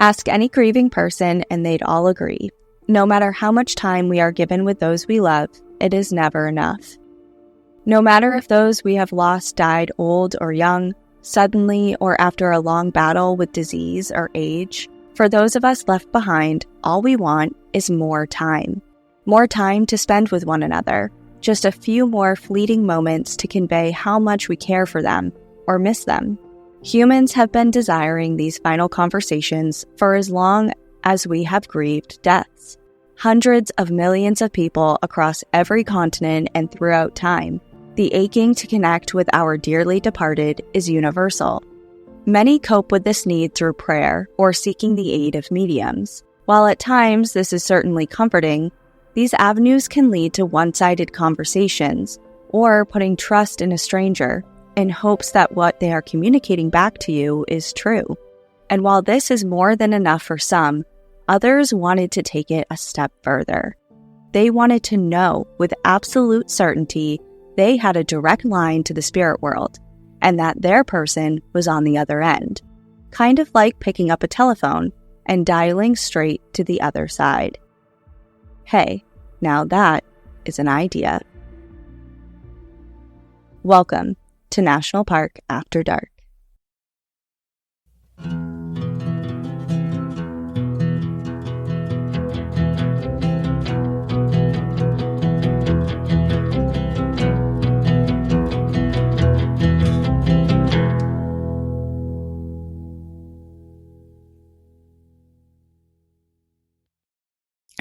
Ask any grieving person and they'd all agree. No matter how much time we are given with those we love, it is never enough. No matter if those we have lost died old or young, suddenly or after a long battle with disease or age, for those of us left behind, all we want is more time. More time to spend with one another, just a few more fleeting moments to convey how much we care for them or miss them. Humans have been desiring these final conversations for as long as we have grieved deaths. Hundreds of millions of people across every continent and throughout time. The aching to connect with our dearly departed is universal. Many cope with this need through prayer or seeking the aid of mediums. While at times this is certainly comforting, these avenues can lead to one-sided conversations or putting trust in a stranger in hopes that what they are communicating back to you is true. And while this is more than enough for some, others wanted to take it a step further. They wanted to know with absolute certainty they had a direct line to the spirit world and that their person was on the other end, kind of like picking up a telephone and dialing straight to the other side. Hey, now that is an idea. Welcome to National Park After Dark.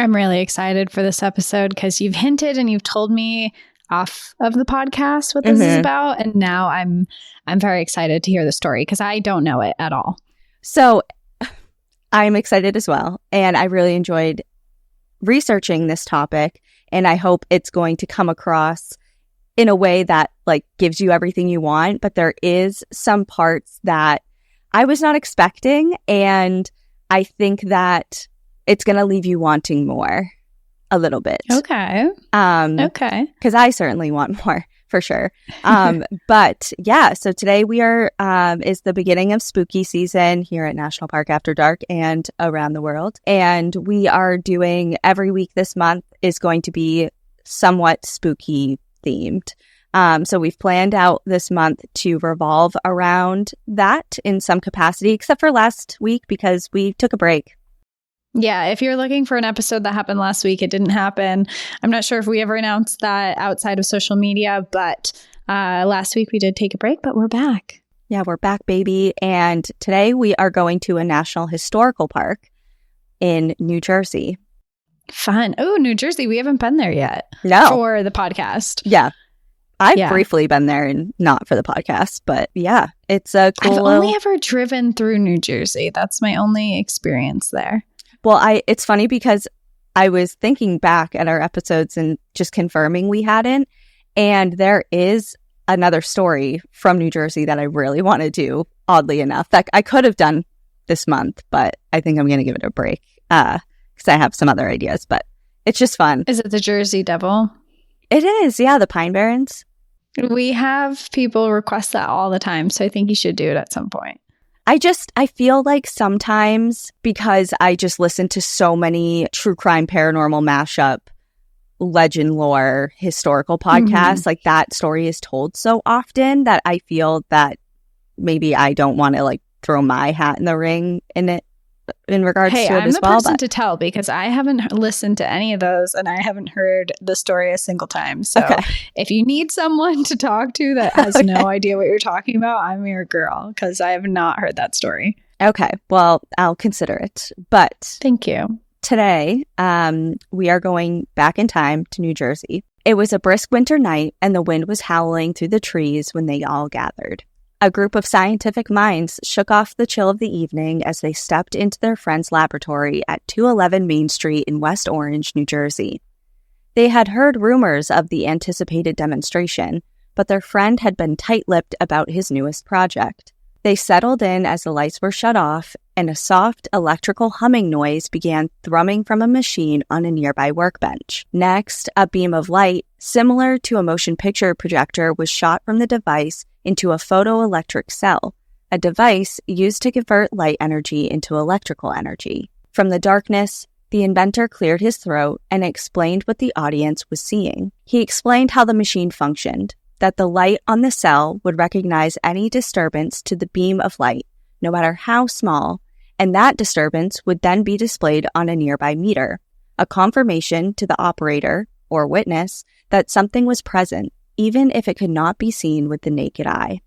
I'm really excited for this episode because you've hinted and you've told me off of the podcast what this is about. And now I'm very excited to hear the story because I don't know it at all. So I'm excited as well. And I really enjoyed researching this topic. And I hope it's going to come across in a way that like gives you everything you want. But there is some parts that I was not expecting. And I think that it's going to leave you wanting more a little bit. Okay. Okay. Because I certainly want more for sure. But yeah, so today we are, is the beginning of spooky season here at National Park After Dark and around the world. And we are doing every week this month is going to be somewhat spooky themed. So we've planned out this month to revolve around that in some capacity, except for last week because we took a break. Yeah, if you're looking for an episode that happened last week, it didn't happen. I'm not sure if we ever announced that outside of social media, but last week we did take a break, but we're back. Yeah, we're back, baby. And today we are going to a national historical park in New Jersey. Fun. Oh, New Jersey. We haven't been there yet. No. For the podcast. Yeah. I've briefly been there and not for the podcast, but yeah, it's a cool. I've only ever driven through New Jersey. That's my only experience there. Well, it's funny because I was thinking back at our episodes and just confirming we hadn't. And there is another story from New Jersey that I really want to do, oddly enough, that I could have done this month, but I think I'm going to give it a break because I have some other ideas, but it's just fun. Is it the Jersey Devil? It is, yeah, the Pine Barrens. We have people request that all the time, so I think you should do it at some point. I feel like sometimes because I just listen to so many true crime, paranormal mashup, legend lore, historical podcasts, like that story is told so often that I feel that maybe I don't want to like throw my hat in the ring in it in regards to it as well. I'm the person to tell because I haven't listened to any of those and I haven't heard the story a single time. So if you need someone to talk to that has no idea what you're talking about, I'm your girl because I have not heard that story. Okay. Well, I'll consider it. But thank you. Today, we are going back in time to New Jersey. It was a brisk winter night and the wind was howling through the trees when they all gathered. A group of scientific minds shook off the chill of the evening as they stepped into their friend's laboratory at 211 Main Street in West Orange, New Jersey. They had heard rumors of the anticipated demonstration, but their friend had been tight-lipped about his newest project. They settled in as the lights were shut off, and a soft electrical humming noise began thrumming from a machine on a nearby workbench. Next, a beam of light, similar to a motion picture projector, was shot from the device into a photoelectric cell. a device used to convert light energy into electrical energy. From the darkness, the inventor cleared his throat and explained what the audience was seeing. He explained how the machine functioned, that the light on the cell would recognize any disturbance to the beam of light, no matter how small, and that disturbance would then be displayed on a nearby meter, a confirmation to the operator or witness that something was present, even if it could not be seen with the naked eye.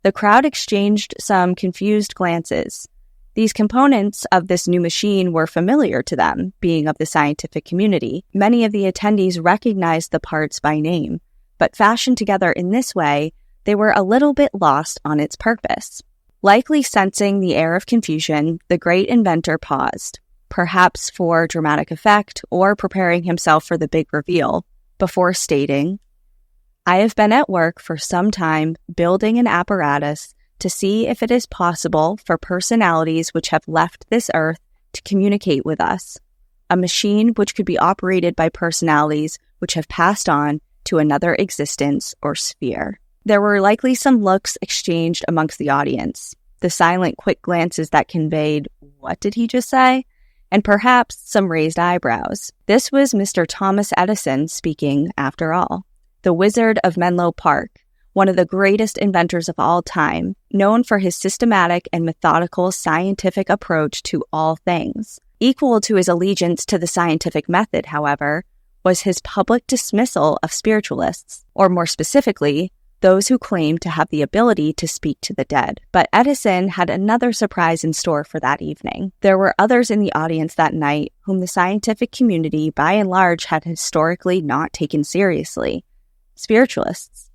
The crowd exchanged some confused glances. These components of this new machine were familiar to them, being of the scientific community. Many of the attendees recognized the parts by name, but fashioned together in this way, they were a little bit lost on its purpose. Likely sensing the air of confusion, the great inventor paused, perhaps for dramatic effect or preparing himself for the big reveal, before stating, "I have been at work for some time building an apparatus to see if it is possible for personalities which have left this earth to communicate with us, a machine which could be operated by personalities which have passed on to another existence or sphere." There were likely some looks exchanged amongst the audience, the silent quick glances that conveyed, "What did he just say?" and perhaps some raised eyebrows. This was Mr. Thomas Edison speaking, after all, the Wizard of Menlo Park, one of the greatest inventors of all time, known for his systematic and methodical scientific approach to all things. Equal to his allegiance to the scientific method, however, was his public dismissal of spiritualists, or more specifically, those who claimed to have the ability to speak to the dead. But Edison had another surprise in store for that evening. There were others in the audience that night whom the scientific community by and large had historically not taken seriously. Spiritualists,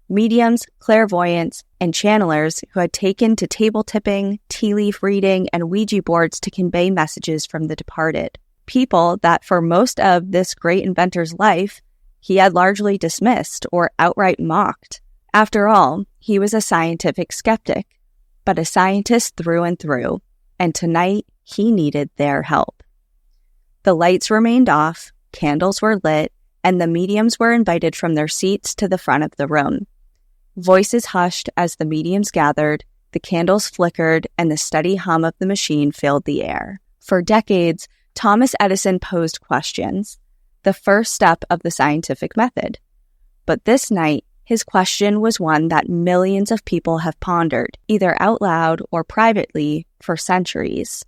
mediums, clairvoyants, and channelers who had taken to table tipping, tea leaf reading, and Ouija boards to convey messages from the departed. People that for most of this great inventor's life, he had largely dismissed or outright mocked. After all, he was a scientific skeptic, but a scientist through and through, and tonight he needed their help. The lights remained off, candles were lit, and the mediums were invited from their seats to the front of the room. Voices hushed as the mediums gathered, the candles flickered, and the steady hum of the machine filled the air. For decades, Thomas Edison posed questions, the first step of the scientific method. But this night, his question was one that millions of people have pondered, either out loud or privately, for centuries.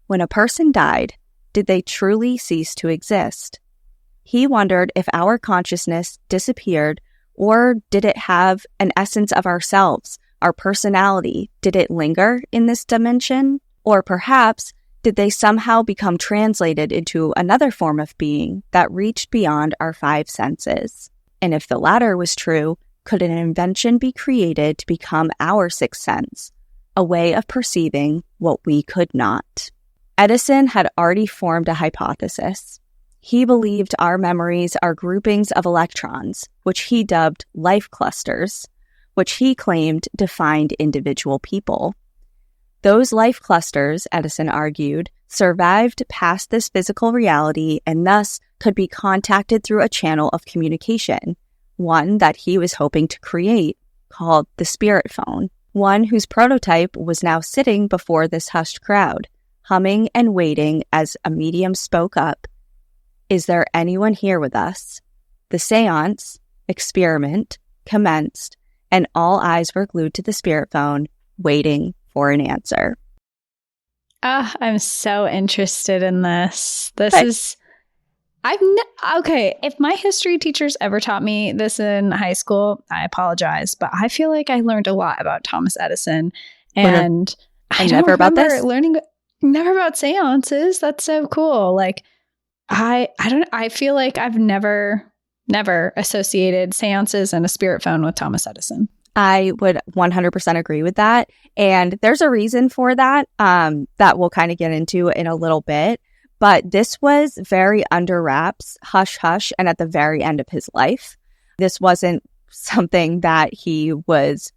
When a person died, did they truly cease to exist? He wondered if our consciousness disappeared, or did it have an essence of ourselves, our personality? Did it linger in this dimension? Or perhaps, did they somehow become translated into another form of being that reached beyond our five senses? And if the latter was true, could an invention be created to become our sixth sense, a way of perceiving what we could not? Edison had already formed a hypothesis. He believed our memories are groupings of electrons, which he dubbed life clusters, which he claimed defined individual people. Those life clusters, Edison argued, survived past this physical reality and thus could be contacted through a channel of communication, one that he was hoping to create, called the spirit phone, one whose prototype was now sitting before this hushed crowd, humming and waiting as a medium spoke up. "Is there anyone here with us?" The seance, experiment, commenced, and all eyes were glued to the spirit phone, waiting for an answer. I'm so interested in this. Okay, if my history teachers ever taught me this in high school, I apologize, but I feel like I learned a lot about Thomas Edison, and I don't remember learning never about seances. That's so cool. Like, I feel like I've never associated seances and a spirit phone with Thomas Edison. I would 100% agree with that. And there's a reason for that, that we'll kind of get into in a little bit. But this was very under wraps, hush hush, and at the very end of his life. This wasn't something that he was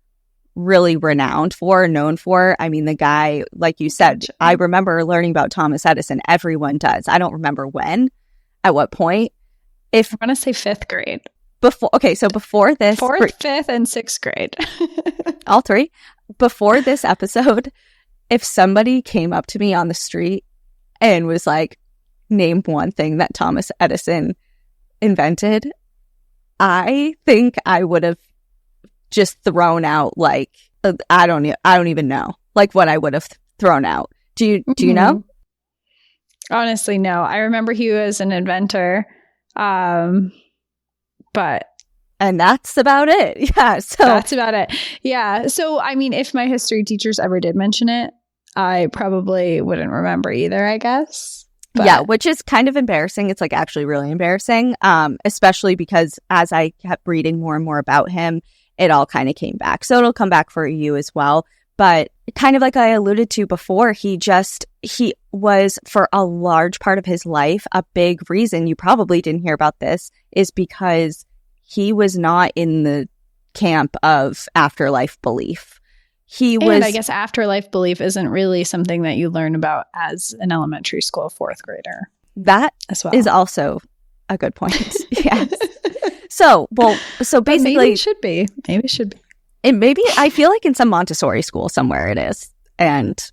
really renowned for, known for. I mean, the guy, like you said, I remember learning about Thomas Edison. Everyone does. I don't remember when, at what point. I'm going to say fifth grade. before this, fourth, fifth, and sixth grade, all three. Before this episode, if somebody came up to me on the street and was like, "Name one thing that Thomas Edison invented," I think I would have just thrown out like I don't even know like what I would have thrown out. Do you know? Honestly, no. I remember he was an inventor. But and that's about it. Yeah. So that's about it. Yeah. So, I mean, if my history teachers ever did mention it, I probably wouldn't remember either, I guess. But yeah, which is kind of embarrassing. It's like actually really embarrassing, especially because as I kept reading more and more about him, it all kind of came back. So it'll come back for you as well. But kind of like I alluded to before, he was for a large part of his life, a big reason you probably didn't hear about this is because he was not in the camp of afterlife belief. And I guess afterlife belief isn't really something that you learn about as an elementary school fourth grader. That as well is also a good point. Yes. So basically, maybe it should be. I feel like in some Montessori school somewhere it is. And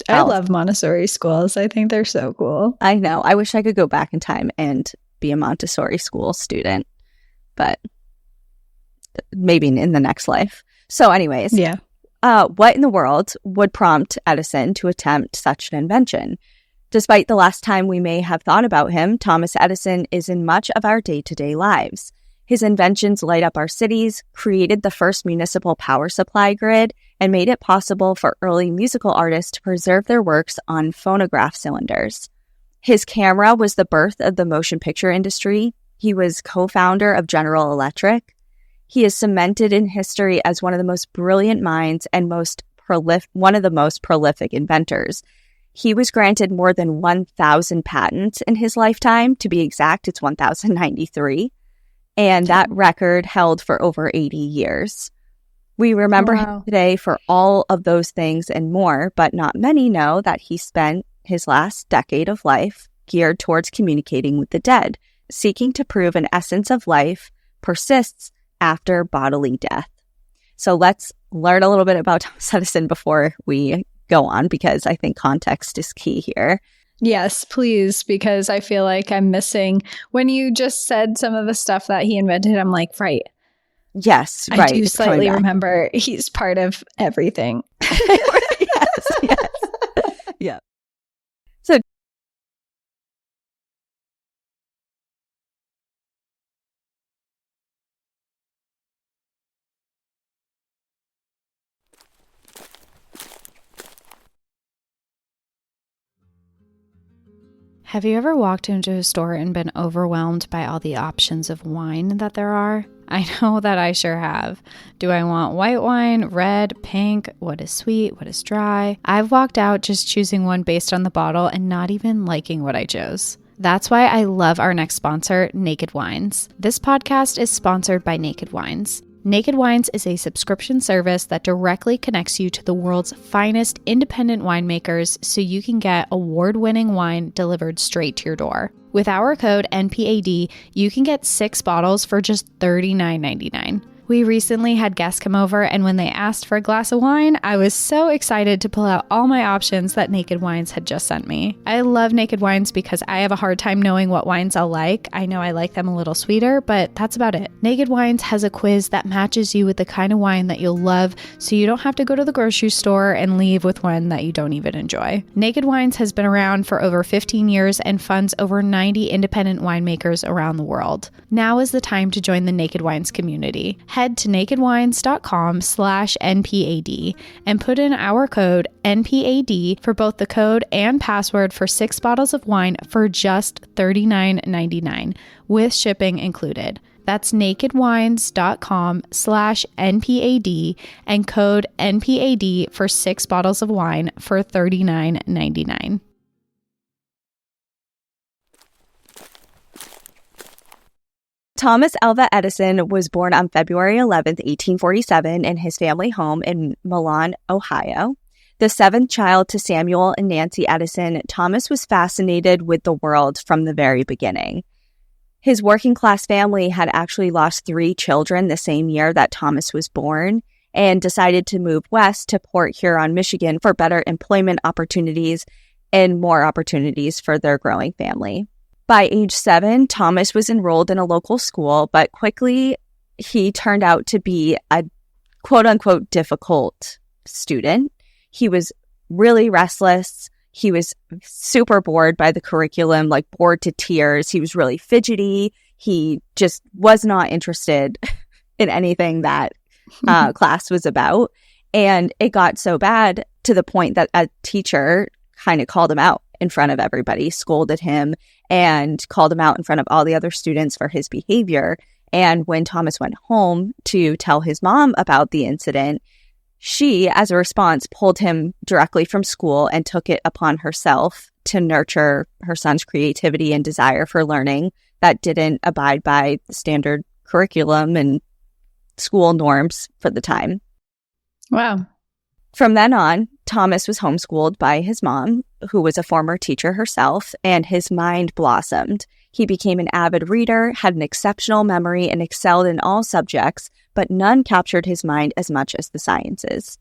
I love Montessori schools. I think they're so cool. I know. I wish I could go back in time and be a Montessori school student, but maybe in the next life. So anyways, yeah. What in the world would prompt Edison to attempt such an invention? Despite the last time we may have thought about him, Thomas Edison is in much of our day-to-day lives. His inventions light up our cities, created the first municipal power supply grid, and made it possible for early musical artists to preserve their works on phonograph cylinders. His camera was the birth of the motion picture industry. He was co-founder of General Electric. He is cemented in history as one of the most brilliant minds and one of the most prolific inventors. He was granted more than 1,000 patents in his lifetime. To be exact, it's 1,093. And that record held for over 80 years. We remember him today for all of those things and more, but not many know that he spent his last decade of life geared towards communicating with the dead, seeking to prove an essence of life persists after bodily death. So let's learn a little bit about Thomas Edison before we go on, because I think context is key here. Yes, please, because I feel like I'm missing. When you just said some of the stuff that he invented, I'm like, right. Yes, right. I do slightly remember he's part of everything. yes. Yeah. So have you ever walked into a store and been overwhelmed by all the options of wine that there are? I know that I sure have. Do I want white wine, red, pink? What is sweet? What is dry? I've walked out just choosing one based on the bottle and not even liking what I chose. That's why I love our next sponsor, Naked Wines. This podcast is sponsored by Naked Wines. Naked Wines is a subscription service that directly connects you to the world's finest independent winemakers so you can get award-winning wine delivered straight to your door. With our code NPAD, you can get 6 bottles for just $39.99. We recently had guests come over, and when they asked for a glass of wine, I was so excited to pull out all my options that Naked Wines had just sent me. I love Naked Wines because I have a hard time knowing what wines I'll like. I know I like them a little sweeter, but that's about it. Naked Wines has a quiz that matches you with the kind of wine that you'll love, so you don't have to go to the grocery store and leave with one that you don't even enjoy. Naked Wines has been around for over 15 years and funds over 90 independent winemakers around the world. Now is the time to join the Naked Wines community. Head to nakedwines.com/NPAD and put in our code NPAD for both the code and password for 6 bottles of wine for just $39.99 with shipping included. That's nakedwines.com/NPAD and code NPAD for 6 bottles of wine for $39.99. Thomas Alva Edison was born on February 11th, 1847 in his family home in Milan, Ohio. The 7th child to Samuel and Nancy Edison, Thomas was fascinated with the world from the very beginning. His working class family had actually lost 3 children the same year that Thomas was born and decided to move west to Port Huron, Michigan for better employment opportunities and more opportunities for their growing family. By age 7, Thomas was enrolled in a local school, but quickly he turned out to be a quote-unquote difficult student. He was really restless. He was super bored by the curriculum, like bored to tears. He was really fidgety. He just was not interested in anything that class was about. And it got so bad to the point that a teacher kind of called him out in front of everybody, scolded him, and called him out in front of all the other students for his behavior. And when Thomas went home to tell his mom about the incident, she, as a response, pulled him directly from school and took it upon herself to nurture her son's creativity and desire for learning that didn't abide by the standard curriculum and school norms for the time. Wow. From then on, Thomas was homeschooled by his mom, who was a former teacher herself, and his mind blossomed. He became an avid reader, had an exceptional memory, and excelled in all subjects, but none captured his mind as much as the sciences.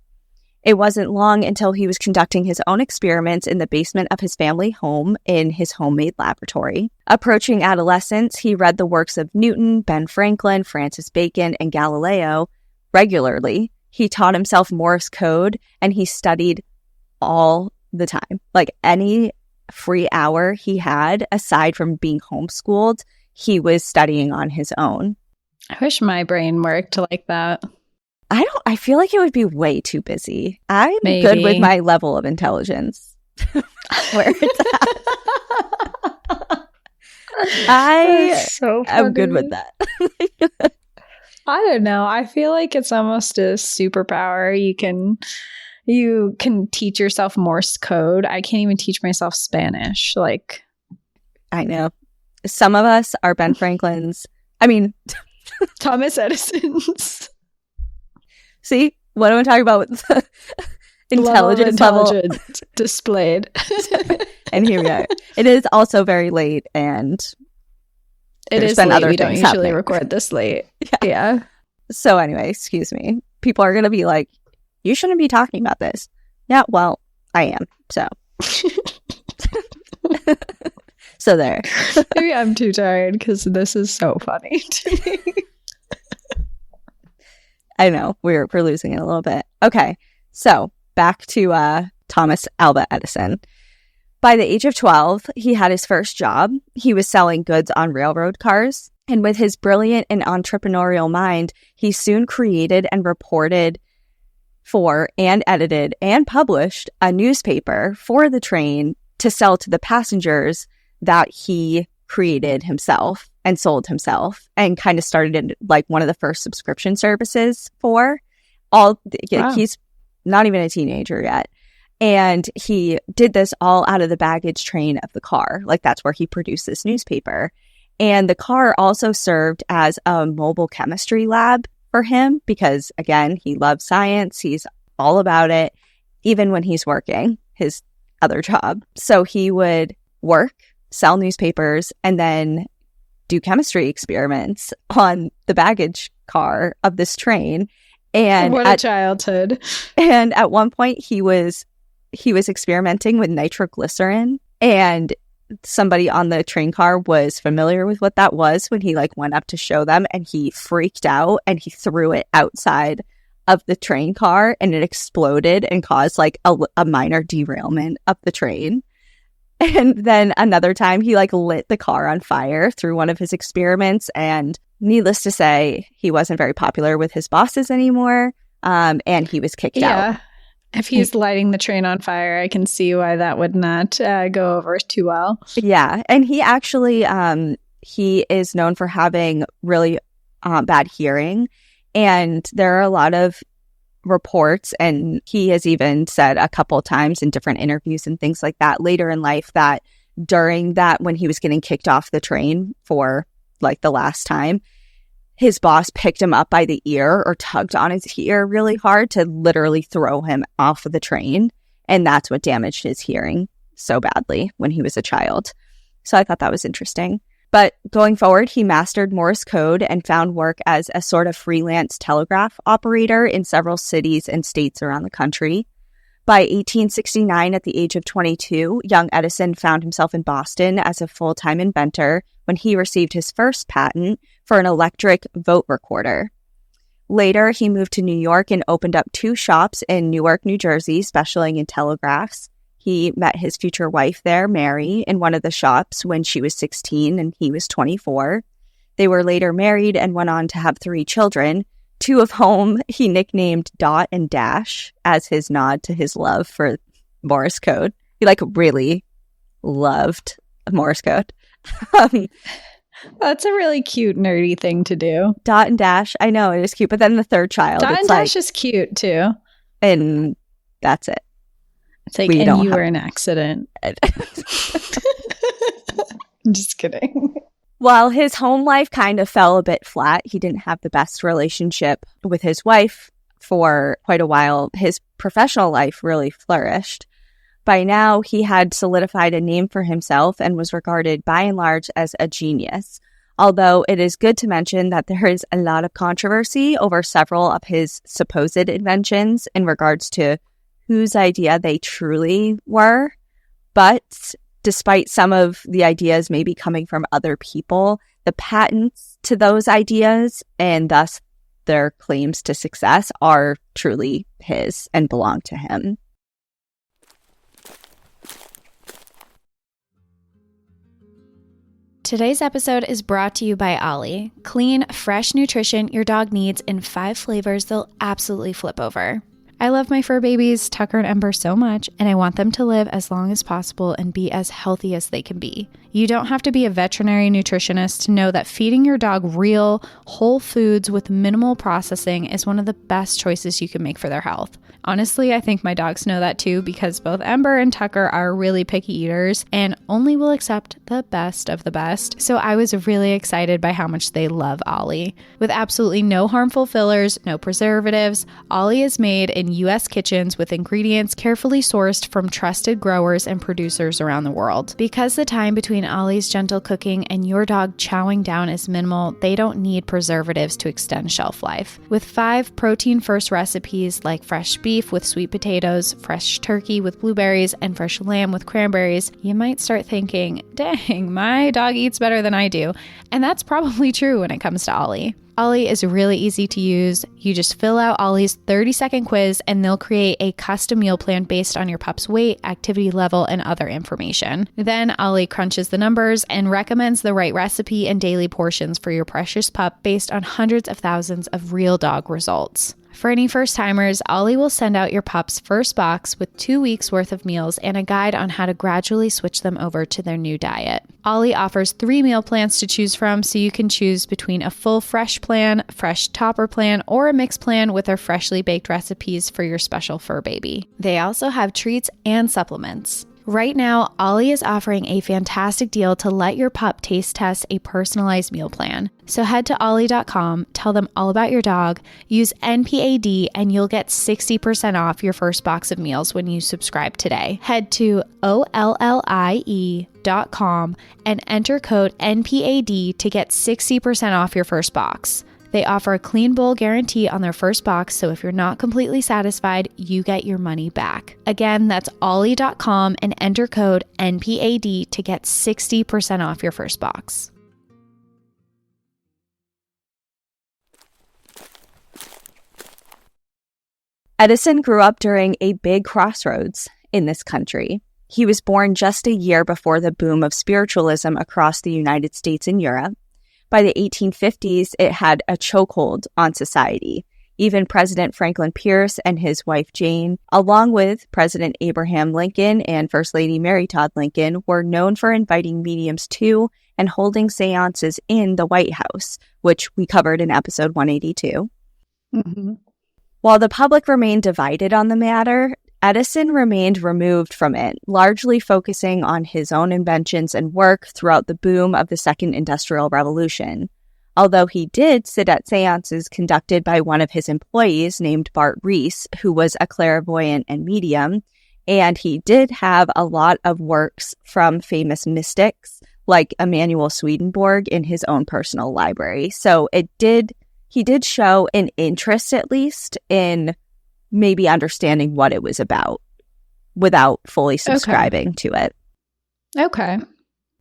It wasn't long until he was conducting his own experiments in the basement of his family home in his homemade laboratory. Approaching adolescence, he read the works of Newton, Ben Franklin, Francis Bacon, and Galileo regularly. He taught himself Morse code, and he studied all the time. Like any free hour he had, aside from being homeschooled, he was studying on his own. I wish my brain worked like that. I feel like it would be way too busy. I'm Maybe. good with my level of intelligence. Where it's at. I'm good with that. I don't know. I feel like it's almost a superpower. You can teach yourself Morse code. I can't even teach myself Spanish. Like, I know. Some of us are Ben Franklin's. I mean, Thomas Edison's. See, what am I talking about with the intelligence level displayed? And here we are. It is also very late, and it is been late. other We don't things usually happening. record this late. Yeah. So anyway, excuse me. People are going to be like, you shouldn't be talking about this. Yeah, well, I am. So. So there. Maybe I'm too tired because this is so funny to me. I know. We're losing it a little bit. Okay. So back to Thomas Alva Edison. By the age of 12, he had his first job. He was selling goods on railroad cars. And with his brilliant and entrepreneurial mind, he soon created and reported for and edited and published a newspaper for the train to sell to the passengers that he created himself and sold himself, and kind of started in like one of the first subscription services for all. Wow. He's not even a teenager yet. And he did this all out of the baggage train of the car. Like that's where he produced this newspaper. And the car also served as a mobile chemistry lab for him because, again, he loves science. He's all about it, even when he's working his other job. So he would work, sell newspapers, and then do chemistry experiments on the baggage car of this train. And what a childhood. And at one point he was experimenting with nitroglycerin, and somebody on the train car was familiar with what that was when he like went up to show them, and he freaked out and he threw it outside of the train car, and it exploded and caused like a minor derailment of the train. And then another time he like lit the car on fire through one of his experiments, and needless to say, he wasn't very popular with his bosses anymore, and he was kicked out. If he's lighting the train on fire, I can see why that would not go over too well. Yeah, and he actually he is known for having really bad hearing, and there are a lot of reports, and he has even said a couple of times in different interviews and things like that later in life that during that, when he was getting kicked off the train for like the last time, his boss picked him up by the ear or tugged on his ear really hard to literally throw him off of the train. And that's what damaged his hearing so badly when he was a child. So I thought that was interesting. But going forward, he mastered Morse code and found work as a sort of freelance telegraph operator in several cities and states around the country. By 1869, at the age of 22, young Edison found himself in Boston as a full-time inventor when he received his first patent for an electric vote recorder. Later, he moved to New York and opened up 2 shops in Newark, New Jersey, specializing in telegraphs. He met his future wife there, Mary, in one of the shops when she was 16 and he was 24. They were later married and went on to have 3 children, 2 of whom he nicknamed Dot and Dash as his nod to his love for Morse code. He really loved Morse code. That's a really cute, nerdy thing to do. Dot and Dash, I know, it is cute. But then the third child, Dot and Dash is cute too. And that's it. It's like, and you were an accident. I'm just kidding. While his home life kind of fell a bit flat, he didn't have the best relationship with his wife for quite a while. His professional life really flourished. By now, he had solidified a name for himself and was regarded by and large as a genius. Although it is good to mention that there is a lot of controversy over several of his supposed inventions in regards to whose idea they truly were. But despite some of the ideas maybe coming from other people, the patents to those ideas and thus their claims to success are truly his and belong to him. Today's episode is brought to you by Ollie. Clean, fresh nutrition your dog needs in 5 flavors they'll absolutely flip over. I love my fur babies, Tucker and Ember, so much, and I want them to live as long as possible and be as healthy as they can be. You don't have to be a veterinary nutritionist to know that feeding your dog real, whole foods with minimal processing is one of the best choices you can make for their health. Honestly, I think my dogs know that too, because both Ember and Tucker are really picky eaters and only will accept the best of the best. So I was really excited by how much they love Ollie. With absolutely no harmful fillers, no preservatives, Ollie is made in U.S. kitchens with ingredients carefully sourced from trusted growers and producers around the world. Because the time between Ollie's gentle cooking and your dog chowing down is minimal, they don't need preservatives to extend shelf life. With 5 protein-first recipes like fresh beef with sweet potatoes, fresh turkey with blueberries, and fresh lamb with cranberries, you might start thinking, dang, my dog eats better than I do. And that's probably true when it comes to Ollie. Ollie is really easy to use. You just fill out Ollie's 30-second quiz and they'll create a custom meal plan based on your pup's weight, activity level, and other information. Then Ollie crunches the numbers and recommends the right recipe and daily portions for your precious pup based on hundreds of thousands of real dog results. For any first-timers, Ollie will send out your pup's first box with 2 weeks worth of meals and a guide on how to gradually switch them over to their new diet. Ollie offers 3 meal plans to choose from, so you can choose between a full fresh plan, fresh topper plan, or a mixed plan with their freshly baked recipes for your special fur baby. They also have treats and supplements. Right now, Ollie is offering a fantastic deal to let your pup taste test a personalized meal plan. So head to ollie.com, tell them all about your dog, use NPAD, and you'll get 60% off your first box of meals when you subscribe today. Head to ollie.com and enter code NPAD to get 60% off your first box. They offer a clean bowl guarantee on their first box, so if you're not completely satisfied, you get your money back. Again, that's ollie.com and enter code NPAD to get 60% off your first box. Edison grew up during a big crossroads in this country. He was born just a year before the boom of spiritualism across the United States and Europe. By the 1850s, it had a chokehold on society. Even President Franklin Pierce and his wife Jane, along with President Abraham Lincoln and First Lady Mary Todd Lincoln, were known for inviting mediums to and holding seances in the White House, which we covered in episode 182. Mm-hmm. While the public remained divided on the matter, Edison remained removed from it, largely focusing on his own inventions and work throughout the boom of the Second Industrial Revolution. Although he did sit at seances conducted by one of his employees named Bart Reese, who was a clairvoyant and medium, and he did have a lot of works from famous mystics like Emanuel Swedenborg in his own personal library. So he did show an interest, at least, in maybe understanding what it was about without fully subscribing to it. Okay.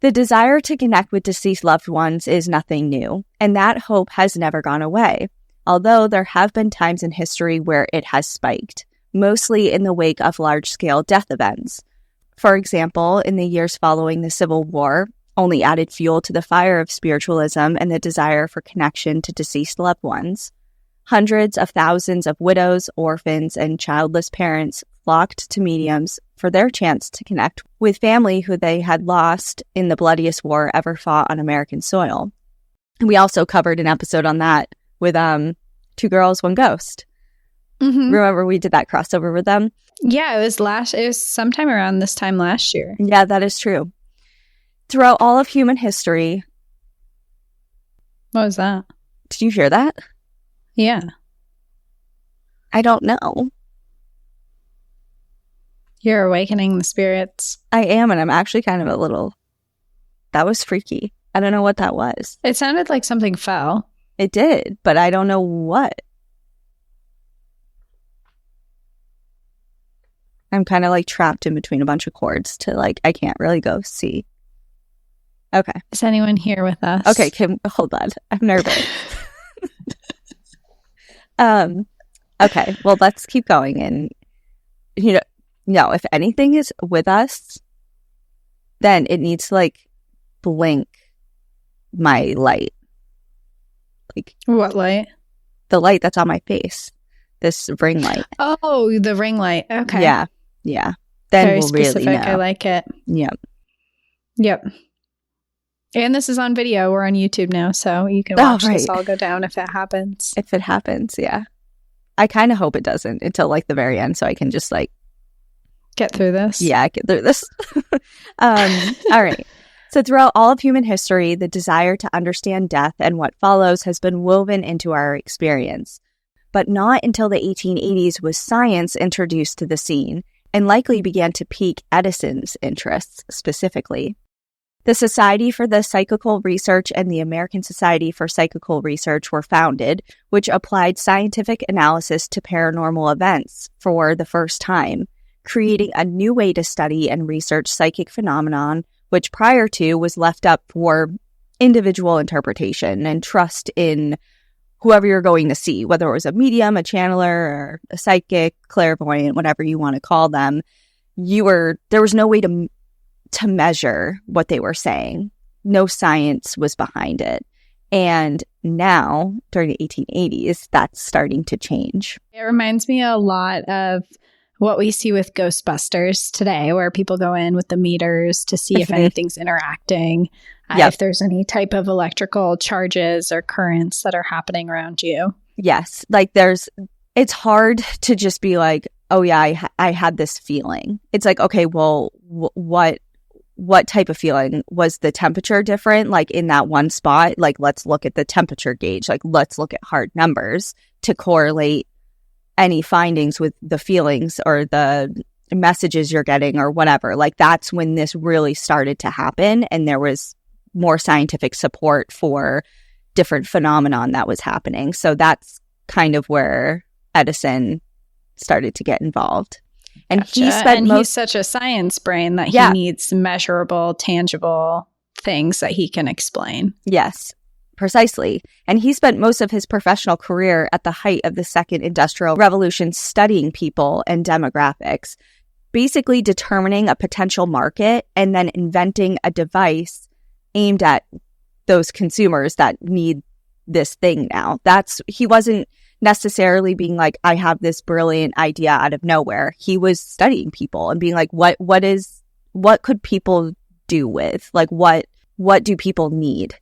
The desire to connect with deceased loved ones is nothing new, and that hope has never gone away, although there have been times in history where it has spiked, mostly in the wake of large-scale death events. For example, in the years following the Civil War, only added fuel to the fire of spiritualism and the desire for connection to deceased loved ones. Hundreds of thousands of widows, orphans, and childless parents flocked to mediums for their chance to connect with family who they had lost in the bloodiest war ever fought on American soil. We also covered an episode on that with Two Girls, One Ghost. Mm-hmm. Remember we did that crossover with them? Yeah, it was sometime around this time last year. Yeah, that is true. Throughout all of human history. What was that? Did you hear that? Yeah. I don't know. You're awakening the spirits. I am, and I'm actually kind of a little... That was freaky. I don't know what that was. It sounded like something fell. It did, but I don't know what. I'm kind of like trapped in between a bunch of cords to like, I can't really go see. Okay. Is anyone here with us? Okay, Kim, hold on. I'm nervous. Okay, well, let's keep going. And, if anything is with us, then it needs to like blink my light. Like, what light? The light that's on my face. This ring light. Oh, the ring light. Okay. Yeah. Then very we'll specific. Really know. I like it. Yep. And this is on video. We're on YouTube now, so you can watch this all go down if it happens. If it happens, yeah. I kind of hope it doesn't until like the very end, so I can just like get through this. Yeah, get through this. All right. So throughout all of human history, the desire to understand death and what follows has been woven into our experience. But not until the 1880s was science introduced to the scene, and likely began to pique Edison's interests specifically. The Society for the Psychical Research and the American Society for Psychical Research were founded, which applied scientific analysis to paranormal events for the first time, creating a new way to study and research psychic phenomenon, which prior to was left up for individual interpretation and trust in whoever you're going to see, whether it was a medium, a channeler, or a psychic, clairvoyant, whatever you want to call them. There was no way to measure what they were saying. No science was behind it. And now, during the 1880s, that's starting to change. It reminds me a lot of what we see with Ghostbusters today, where people go in with the meters to see if anything's interacting, if there's any type of electrical charges or currents that are happening around you. Yes. Like it's hard to just be like, oh yeah, I had this feeling. It's like, okay, well, what type of feeling? Was the temperature different? Like in that one spot, like let's look at the temperature gauge. Like let's look at hard numbers to correlate any findings with the feelings or the messages you're getting or whatever. Like that's when this really started to happen, and there was more scientific support for different phenomenon that was happening. So that's kind of where Edison started to get involved. And gotcha. He's such a science brain that he needs measurable, tangible things that he can explain. Yes, precisely. And he spent most of his professional career at the height of the Second Industrial Revolution studying people and demographics, basically determining a potential market and then inventing a device aimed at those consumers that need this thing now. He wasn't necessarily being like, I have this brilliant idea out of nowhere. He was studying people and being like, what could people do with? Like, what do people need?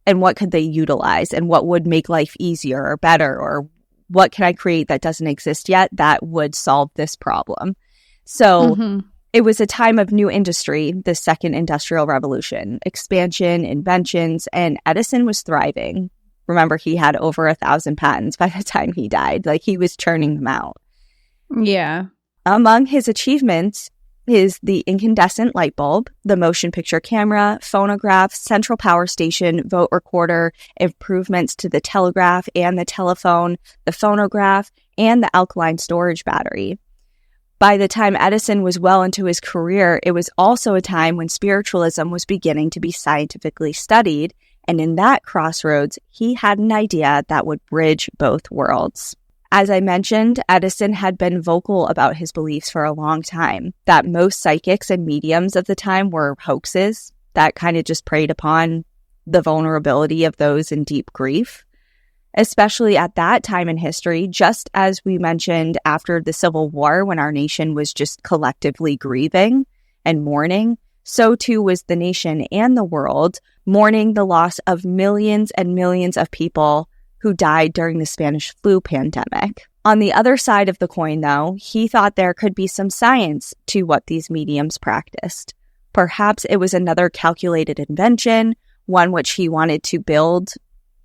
And what could they utilize? And what would make life easier or better? Or what can I create that doesn't exist yet that would solve this problem? So it was a time of new industry, the Second Industrial Revolution, expansion, inventions, and Edison was thriving. Remember, he had over 1,000 patents by the time he died. Like, he was churning them out. Yeah. Among his achievements, is the incandescent light bulb, the motion picture camera, phonograph, central power station, vote recorder, improvements to the telegraph and the telephone, the phonograph, and the alkaline storage battery. By the time Edison was well into his career, it was also a time when spiritualism was beginning to be scientifically studied, and in that crossroads, he had an idea that would bridge both worlds. As I mentioned, Edison had been vocal about his beliefs for a long time, that most psychics and mediums of the time were hoaxes that kind of just preyed upon the vulnerability of those in deep grief. Especially at that time in history, just as we mentioned after the Civil War when our nation was just collectively grieving and mourning, so too was the nation and the world mourning the loss of millions and millions of people who died during the Spanish flu pandemic. On the other side of the coin, though, he thought there could be some science to what these mediums practiced. Perhaps it was another calculated invention, one which he wanted to build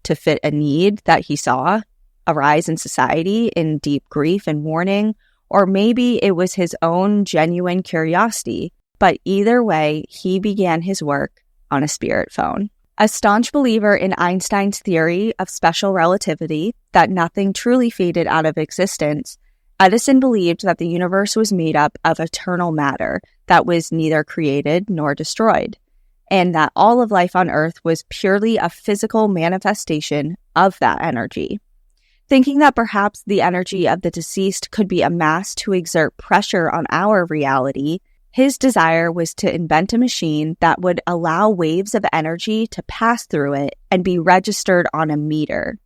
to fit a need that he saw arise in society in deep grief and mourning, or maybe it was his own genuine curiosity. But either way, he began his work on a spirit phone. A staunch believer in Einstein's theory of special relativity, that nothing truly faded out of existence, Edison believed that the universe was made up of eternal matter that was neither created nor destroyed, and that all of life on Earth was purely a physical manifestation of that energy. Thinking that perhaps the energy of the deceased could be amassed to exert pressure on our reality, his desire was to invent a machine that would allow waves of energy to pass through it and be registered on a meter.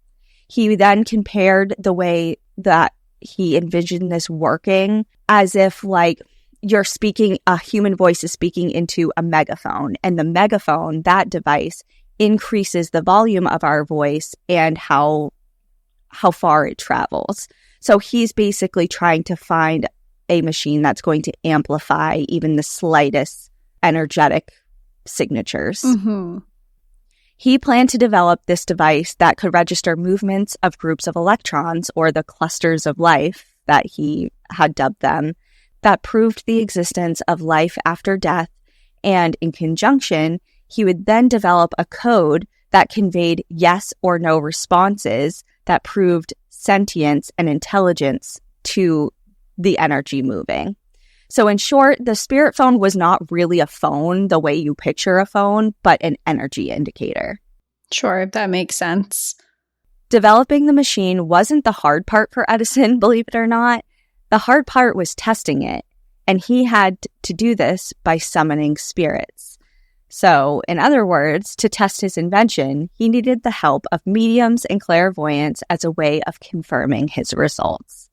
He then compared the way that he envisioned this working as if, like, you're speaking, a human voice is speaking into a megaphone, and the megaphone, that device, increases the volume of our voice and how far it travels. So he's basically trying to find a machine that's going to amplify even the slightest energetic signatures. Mm-hmm. He planned to develop this device that could register movements of groups of electrons, or the clusters of life that he had dubbed them, that proved the existence of life after death, and in conjunction, he would then develop a code that conveyed yes or no responses that proved sentience and intelligence to the energy moving. So in short, the spirit phone was not really a phone the way you picture a phone, but an energy indicator. Sure, that makes sense. Developing the machine wasn't the hard part for Edison, believe it or not. The hard part was testing it, and he had to do this by summoning spirits. So, in other words, to test his invention, he needed the help of mediums and clairvoyants as a way of confirming his results.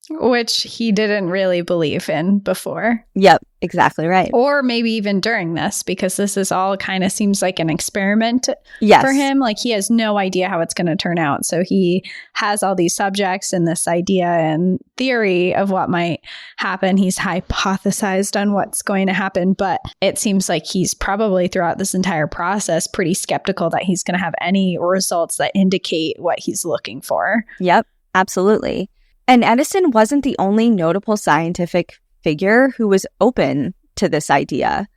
Which he didn't really believe in before. Yep, exactly right. Or maybe even during this, because this is all kind of seems like an experiment for him. Like, he has no idea how it's going to turn out. So he has all these subjects and this idea and theory of what might happen. He's hypothesized on what's going to happen, but it seems like he's probably throughout this entire process pretty skeptical that he's going to have any results that indicate what he's looking for. Yep, absolutely. And Edison wasn't the only notable scientific figure who was open to this idea.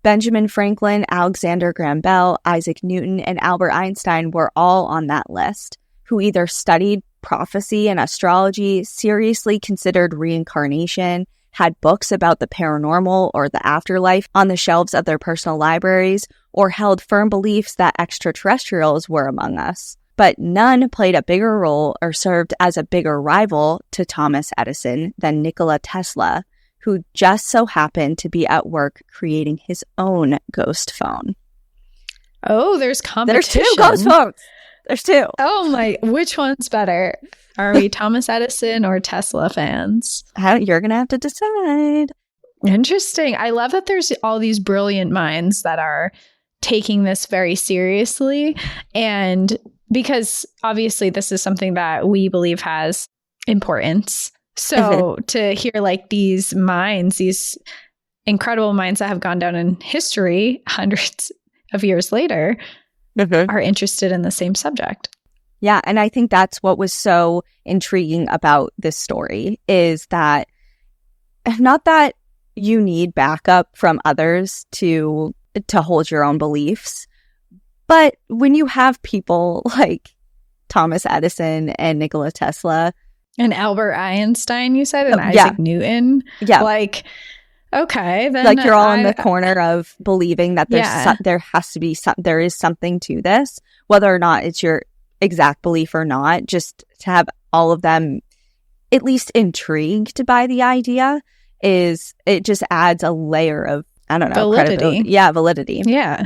Benjamin Franklin, Alexander Graham Bell, Isaac Newton, and Albert Einstein were all on that list, who either studied prophecy and astrology, seriously considered reincarnation, had books about the paranormal or the afterlife on the shelves of their personal libraries, or held firm beliefs that extraterrestrials were among us. But none played a bigger role or served as a bigger rival to Thomas Edison than Nikola Tesla, who just so happened to be at work creating his own ghost phone. Oh, there's competition. There's two ghost phones. There's two. Oh my, which one's better? Are we Thomas Edison or Tesla fans? You're going to have to decide. Interesting. I love that there's all these brilliant minds that are taking this very seriously, and because obviously this is something that we believe has importance. So to hear like these minds, these incredible minds that have gone down in history hundreds of years later are interested in the same subject. Yeah. And I think that's what was so intriguing about this story is that not that you need backup from others to hold your own beliefs. But when you have people like Thomas Edison and Nikola Tesla and Albert Einstein, you said, and yeah. Isaac Newton, yeah, like, okay, then like you're all in the corner of believing that there is something to this, whether or not it's your exact belief or not. Just to have all of them at least intrigued by the idea it just adds a layer of, I don't know, validity. Validity. Yeah.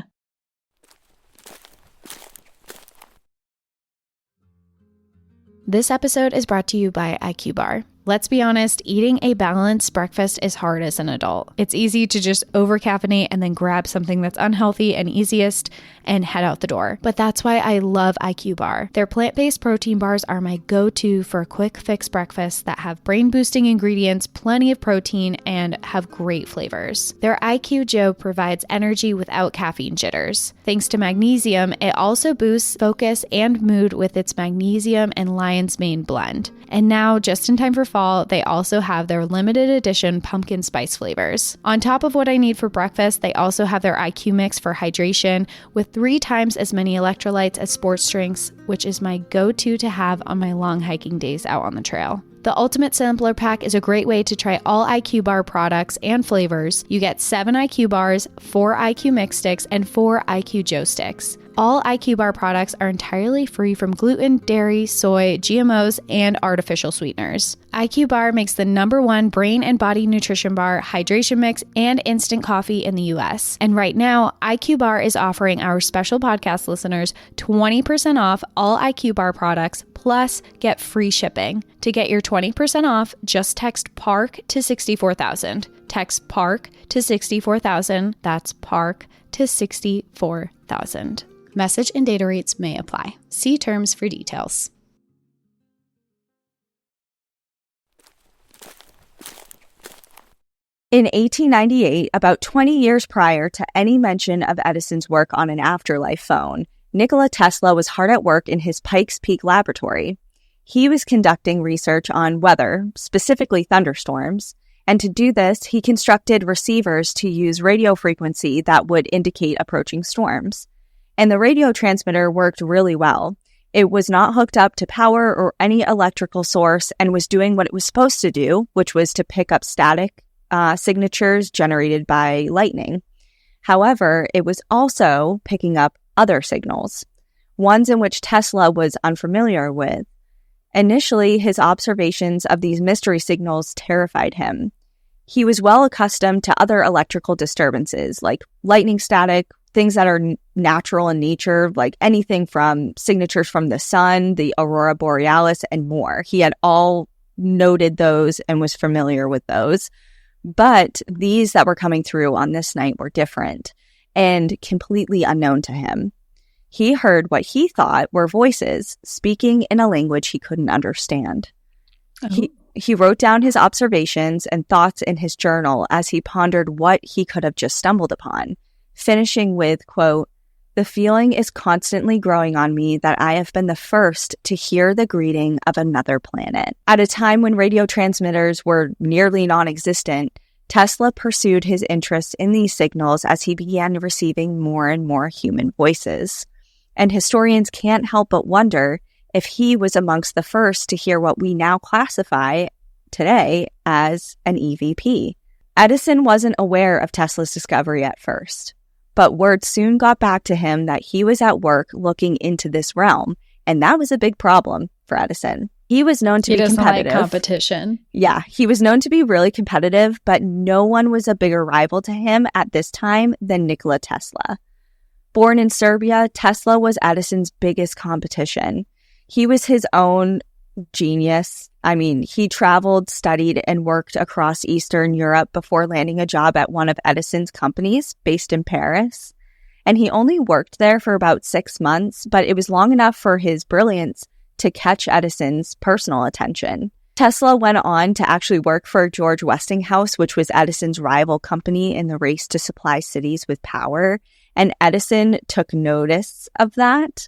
This episode is brought to you by IQ Bar. Let's be honest, eating a balanced breakfast is hard as an adult. It's easy to just over-caffeinate and then grab something that's unhealthy and easiest and head out the door. But that's why I love IQ Bar. Their plant-based protein bars are my go-to for a quick fix breakfast that have brain-boosting ingredients, plenty of protein, and have great flavors. Their IQ Joe provides energy without caffeine jitters. Thanks to magnesium, it also boosts focus and mood with its magnesium and lion's mane blend. And now, just in time for fall, they also have their limited edition pumpkin spice flavors. On top of what I need for breakfast, they also have their IQ mix for hydration with 3 times as many electrolytes as sports drinks, which is my go-to to have on my long hiking days out on the trail. The Ultimate Sampler Pack is a great way to try all IQ Bar products and flavors. You get 7 IQ Bars, 4 IQ Mix Sticks, and 4 IQ Joe Sticks. All IQ Bar products are entirely free from gluten, dairy, soy, GMOs, and artificial sweeteners. IQ Bar makes the #1 brain and body nutrition bar, hydration mix, and instant coffee in the US. And right now, IQ Bar is offering our special podcast listeners 20% off all IQ Bar products, plus get free shipping. To get your 20% off, just text PARK to 64,000. Text PARK to 64,000. That's PARK to 64,000. Message and data rates may apply. See terms for details. In 1898, about 20 years prior to any mention of Edison's work on an afterlife phone, Nikola Tesla was hard at work in his Pikes Peak laboratory. He was conducting research on weather, specifically thunderstorms, and to do this, he constructed receivers to use radio frequency that would indicate approaching storms. And the radio transmitter worked really well. It was not hooked up to power or any electrical source and was doing what it was supposed to do, which was to pick up static signatures generated by lightning. However, it was also picking up other signals, ones in which Tesla was unfamiliar with. Initially, his observations of these mystery signals terrified him. He was well accustomed to other electrical disturbances like lightning static, things that are natural in nature, like anything from signatures from the sun, the aurora borealis, and more. He had all noted those and was familiar with those. But these that were coming through on this night were different and completely unknown to him. He heard what he thought were voices speaking in a language he couldn't understand. Oh. He wrote down his observations and thoughts in his journal as he pondered what he could have just stumbled upon, finishing with, quote, "The feeling is constantly growing on me that I have been the first to hear the greeting of another planet." At a time when radio transmitters were nearly non-existent, Tesla pursued his interest in these signals as he began receiving more and more human voices. And historians can't help but wonder if he was amongst the first to hear what we now classify today as an EVP. Edison wasn't aware of Tesla's discovery at first, but word soon got back to him that he was at work looking into this realm, and that was a big problem for Edison. He was known to be competitive. Like competition. Yeah, he was known to be really competitive, but no one was a bigger rival to him at this time than Nikola Tesla. Born in Serbia, Tesla was Edison's biggest competition. He was his own genius. I mean, he traveled, studied, and worked across Eastern Europe before landing a job at one of Edison's companies based in Paris. And he only worked there for about 6 months, but it was long enough for his brilliance to catch Edison's personal attention. Tesla went on to actually work for George Westinghouse, which was Edison's rival company in the race to supply cities with power. And Edison took notice of that.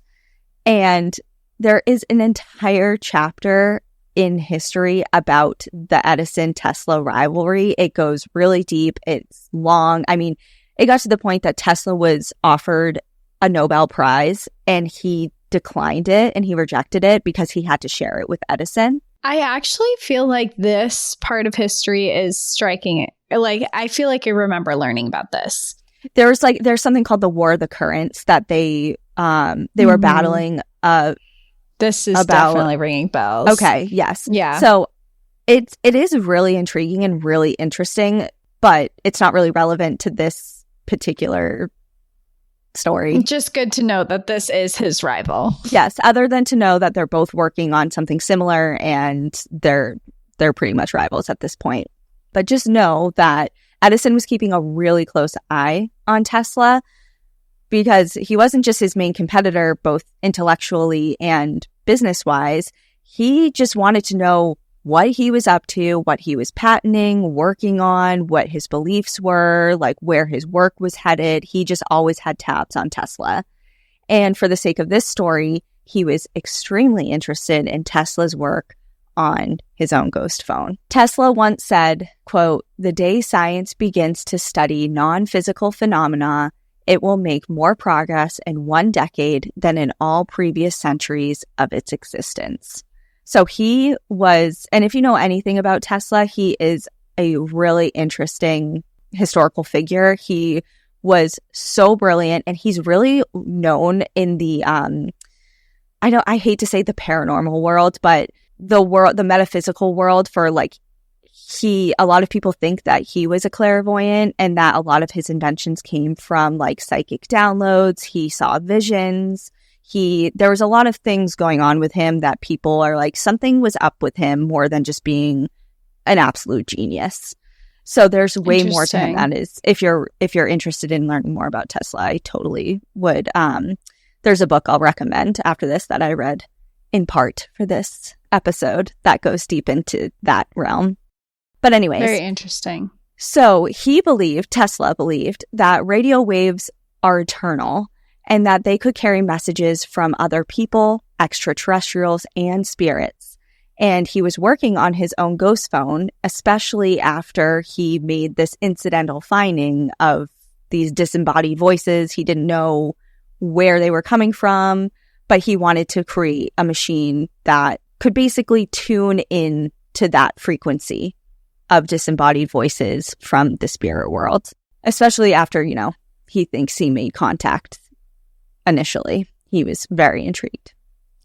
And there is an entire chapter in history about the Edison-Tesla rivalry. It goes really deep. It's long. I mean, it got to the point that Tesla was offered a Nobel Prize and he declined it and he rejected it because he had to share it with Edison. I actually feel like this part of history is striking. Like, I feel like I remember learning about this. There's something called the War of the Currents that they were battling. This is definitely ringing bells. Okay, yes. Yeah. So it is really intriguing and really interesting, but it's not really relevant to this particular story. Just good to know that this is his rival. Yes, other than to know that they're both working on something similar and they're pretty much rivals at this point. But just know that Edison was keeping a really close eye on Tesla because he wasn't just his main competitor, both intellectually and business-wise. He just wanted to know what he was up to, what he was patenting, working on, what his beliefs were, like where his work was headed. He just always had tabs on Tesla. And for the sake of this story, he was extremely interested in Tesla's work on his own ghost phone. Tesla once said, quote, "The day science begins to study non-physical phenomena, it will make more progress in 1 decade than in all previous centuries of its existence." So he was, and if you know anything about Tesla, he is a really interesting historical figure. He was so brilliant, and he's really known in the, I hate to say the paranormal world, but the metaphysical world for like, a lot of people think that he was a clairvoyant and that a lot of his inventions came from like psychic downloads. He saw visions. There was a lot of things going on with him that people are like, something was up with him more than just being an absolute genius. So there's way more to him. That is, if you're interested in learning more about Tesla, I totally would. There's a book I'll recommend after this that I read in part for this episode that goes deep into that realm. But anyways. Very interesting. So Tesla believed that radio waves are eternal and that they could carry messages from other people, extraterrestrials, and spirits. And he was working on his own ghost phone, especially after he made this incidental finding of these disembodied voices. He didn't know where they were coming from, but he wanted to create a machine that could basically tune in to that frequency of disembodied voices from the spirit world, especially after, he thinks he made contact initially. He was very intrigued.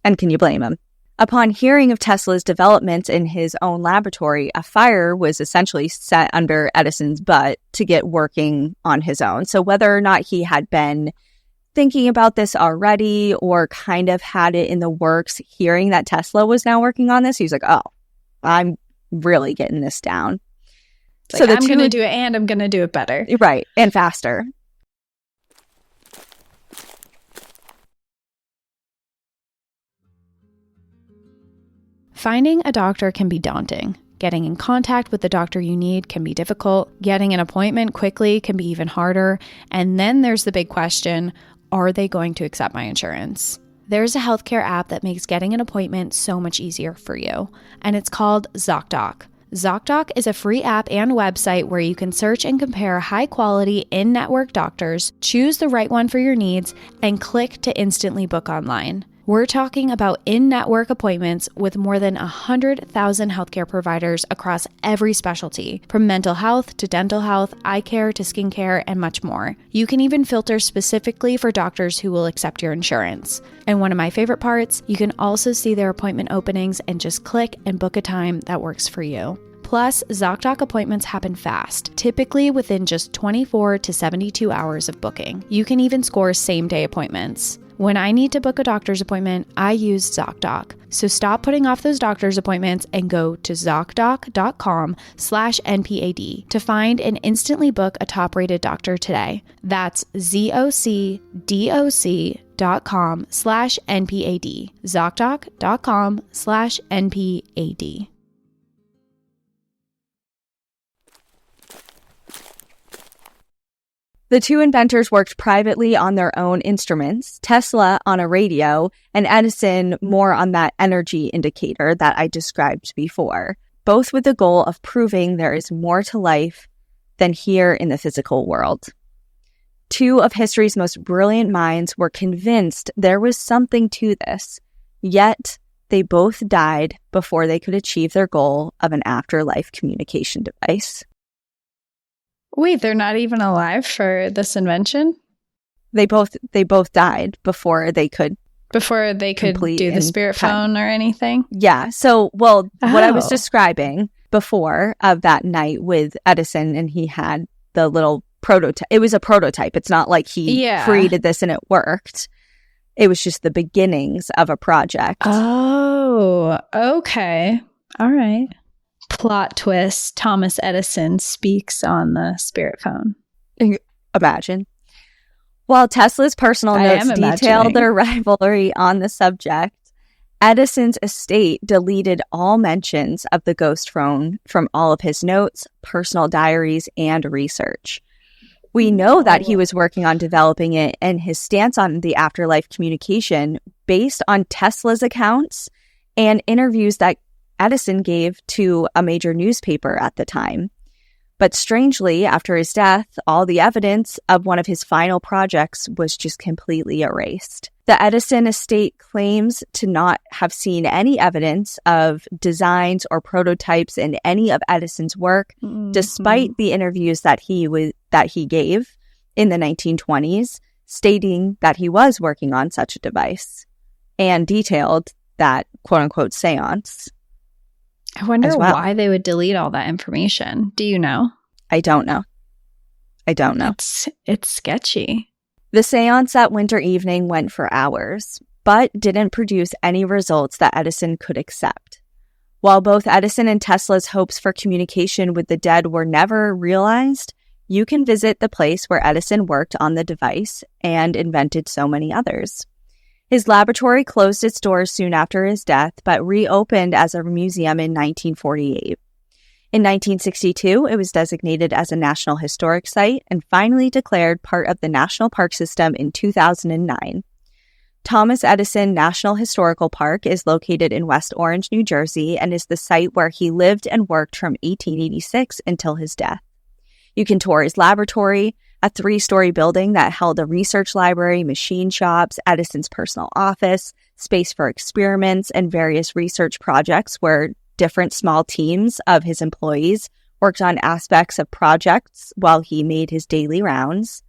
And can you blame him? Upon hearing of Tesla's developments in his own laboratory, a fire was essentially set under Edison's butt to get working on his own. So whether or not he had been thinking about this already or kind of had it in the works, hearing that Tesla was now working on this, he's like, oh, I'm really getting this down. So I'm going to do it and I'm going to do it better. Right. And faster. Finding a doctor can be daunting. Getting in contact with the doctor you need can be difficult. Getting an appointment quickly can be even harder. And then there's the big question, are they going to accept my insurance? There's a healthcare app that makes getting an appointment so much easier for you, and it's called ZocDoc. ZocDoc is a free app and website where you can search and compare high-quality in-network doctors, choose the right one for your needs, and click to instantly book online. We're talking about in-network appointments with more than 100,000 healthcare providers across every specialty, from mental health to dental health, eye care to skincare, and much more. You can even filter specifically for doctors who will accept your insurance. And one of my favorite parts, you can also see their appointment openings and just click and book a time that works for you. Plus, ZocDoc appointments happen fast, typically within just 24 to 72 hours of booking. You can even score same-day appointments. When I need to book a doctor's appointment, I use ZocDoc. So stop putting off those doctor's appointments and go to ZocDoc.com/NPAD to find and instantly book a top-rated doctor today. That's ZocDoc.com/NPAD. ZocDoc.com/NPAD. The two inventors worked privately on their own instruments, Tesla on a radio, and Edison more on that energy indicator that I described before, both with the goal of proving there is more to life than here in the physical world. Two of history's most brilliant minds were convinced there was something to this, yet they both died before they could achieve their goal of an afterlife communication device. Wait, they're not even alive for this invention? They both died before they could do the spirit phone or anything? Yeah. So, what I was describing before of that night with Edison, and he had the little prototype. It was a prototype. It's not like he created this and it worked. It was just the beginnings of a project. Oh, okay. All right. Plot twist. Thomas Edison speaks on the spirit phone. Imagine. While Tesla's personal notes detailed their rivalry on the subject, Edison's estate deleted all mentions of the ghost phone from all of his notes, personal diaries, and research. We know that he was working on developing it, and his stance on the afterlife communication based on Tesla's accounts and interviews that Edison gave to a major newspaper at the time. But strangely, after his death, all the evidence of one of his final projects was just completely erased. The Edison estate claims to not have seen any evidence of designs or prototypes in any of Edison's work, despite the interviews that he gave in the 1920s, stating that he was working on such a device and detailed that quote-unquote seance. I wonder why they would delete all that information. Do you know? I don't know. It's sketchy. The seance that winter evening went for hours, but didn't produce any results that Edison could accept. While both Edison and Tesla's hopes for communication with the dead were never realized, you can visit the place where Edison worked on the device and invented so many others. His laboratory closed its doors soon after his death, but reopened as a museum in 1948. In 1962, it was designated as a National Historic Site and finally declared part of the National Park System in 2009. Thomas Edison National Historical Park is located in West Orange, New Jersey, and is the site where he lived and worked from 1886 until his death. You can tour his laboratory, a 3-story building that held a research library, machine shops, Edison's personal office, space for experiments, and various research projects where different small teams of his employees worked on aspects of projects while he made his daily rounds.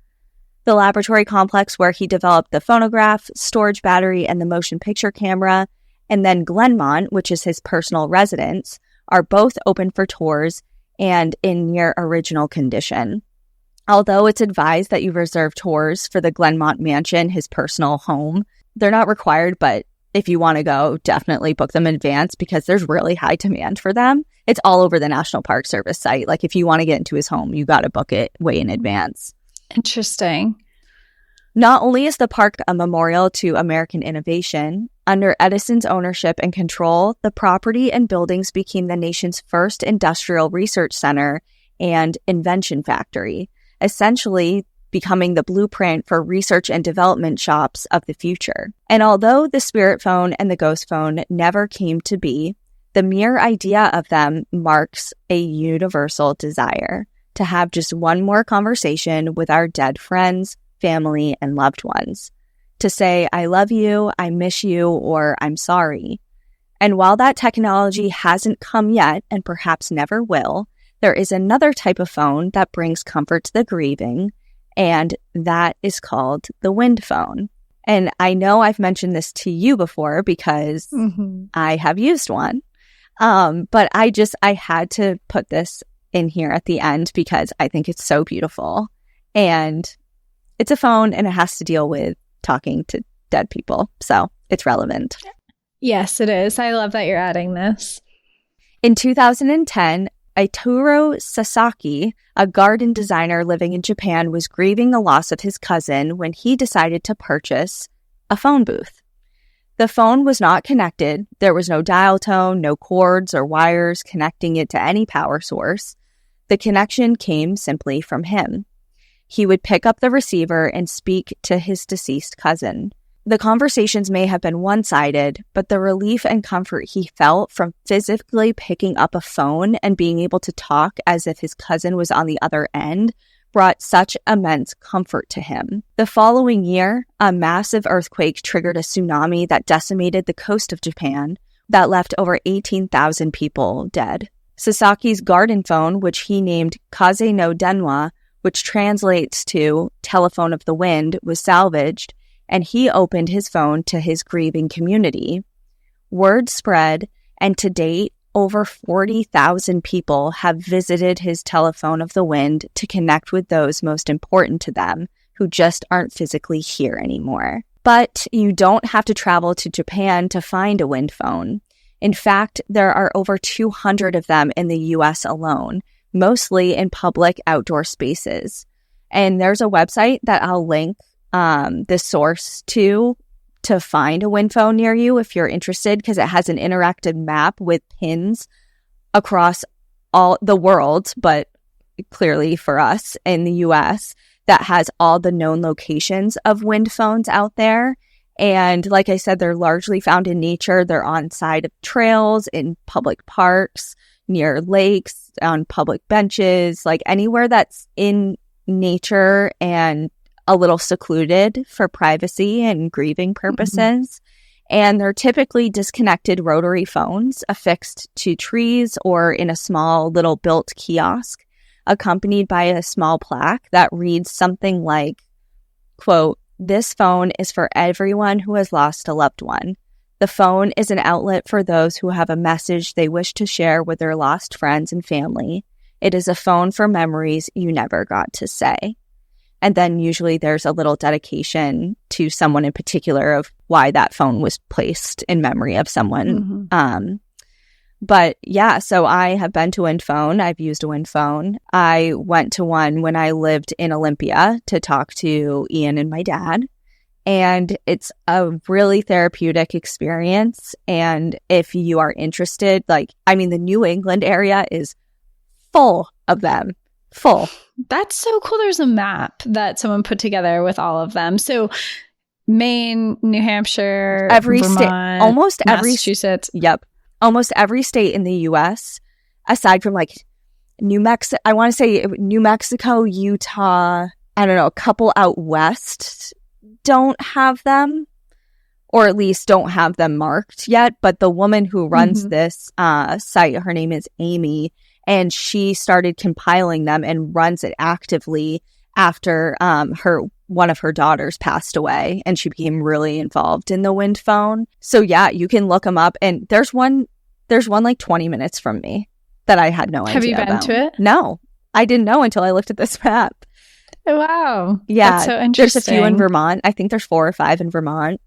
The laboratory complex where he developed the phonograph, storage battery, and the motion picture camera, and then Glenmont, which is his personal residence, are both open for tours and in near original condition. Although it's advised that you reserve tours for the Glenmont Mansion, his personal home, they're not required, but if you want to go, definitely book them in advance because there's really high demand for them. It's all over the National Park Service site. Like if you want to get into his home, you got to book it way in advance. Interesting. Not only is the park a memorial to American innovation, under Edison's ownership and control, the property and buildings became the nation's first industrial research center and invention factory, essentially becoming the blueprint for research and development shops of the future. And although the spirit phone and the ghost phone never came to be, the mere idea of them marks a universal desire to have just one more conversation with our dead friends, family, and loved ones. To say, I love you, I miss you, or I'm sorry. And while that technology hasn't come yet, and perhaps never will, there is another type of phone that brings comfort to the grieving, and that is called the wind phone. And I know I've mentioned this to you before because I have used one. But I had to put this in here at the end because I think it's so beautiful. And it's a phone and it has to deal with talking to dead people. So it's relevant. Yes, it is. I love that you're adding this. In 2010, Aituro Sasaki, a garden designer living in Japan, was grieving the loss of his cousin when he decided to purchase a phone booth. The phone was not connected. There was no dial tone, no cords or wires connecting it to any power source. The connection came simply from him. he would pick up the receiver and speak to his deceased cousin. The conversations may have been one-sided, but the relief and comfort he felt from physically picking up a phone and being able to talk as if his cousin was on the other end brought such immense comfort to him. The following year, a massive earthquake triggered a tsunami that decimated the coast of Japan that left over 18,000 people dead. Sasaki's garden phone, which he named Kaze no Denwa, which translates to telephone of the wind, was salvaged, and he opened his phone to his grieving community. Word spread, and to date, over 40,000 people have visited his telephone of the wind to connect with those most important to them who just aren't physically here anymore. But you don't have to travel to Japan to find a wind phone. In fact, there are over 200 of them in the US alone, mostly in public outdoor spaces. And there's a website that I'll link this source to find a wind phone near you if you're interested, because it has an interactive map with pins across all the world, but clearly for us in the US, that has all the known locations of wind phones out there. And like I said, they're largely found in nature. They're on side of trails, in public parks, near lakes, on public benches, like anywhere that's in nature and a little secluded for privacy and grieving purposes. Mm-hmm. And they're typically disconnected rotary phones affixed to trees or in a small little built kiosk, accompanied by a small plaque that reads something like, quote, "This phone is for everyone who has lost a loved one. The phone is an outlet for those who have a message they wish to share with their lost friends and family. It is a phone for memories you never got to say." And then usually there's a little dedication to someone in particular of why that phone was placed in memory of someone. Mm-hmm. But yeah, so I have been to Wind Phone. I've used a Wind Phone. I went to one when I lived in Olympia to talk to Ian and my dad. And it's a really therapeutic experience. And if you are interested, the New England area is full of them. Full. That's so cool. There's a map that someone put together with all of them. So Maine, New Hampshire, every Vermont, state, almost every Massachusetts. Yep. Almost every state in the US, aside from New Mexico, I want to say New Mexico, Utah, I don't know, a couple out west don't have them, or at least don't have them marked yet. But the woman who runs this site, her name is Amy, and she started compiling them and runs it actively after one of her daughters passed away, and she became really involved in the Wind Phone. So yeah, you can look them up, and there's one like 20 minutes from me that I had no idea Have you been about. to it? No, I didn't know until I looked at this map. Oh, wow. Yeah, that's so interesting. There's a few in Vermont. I think there's 4 or 5 in Vermont.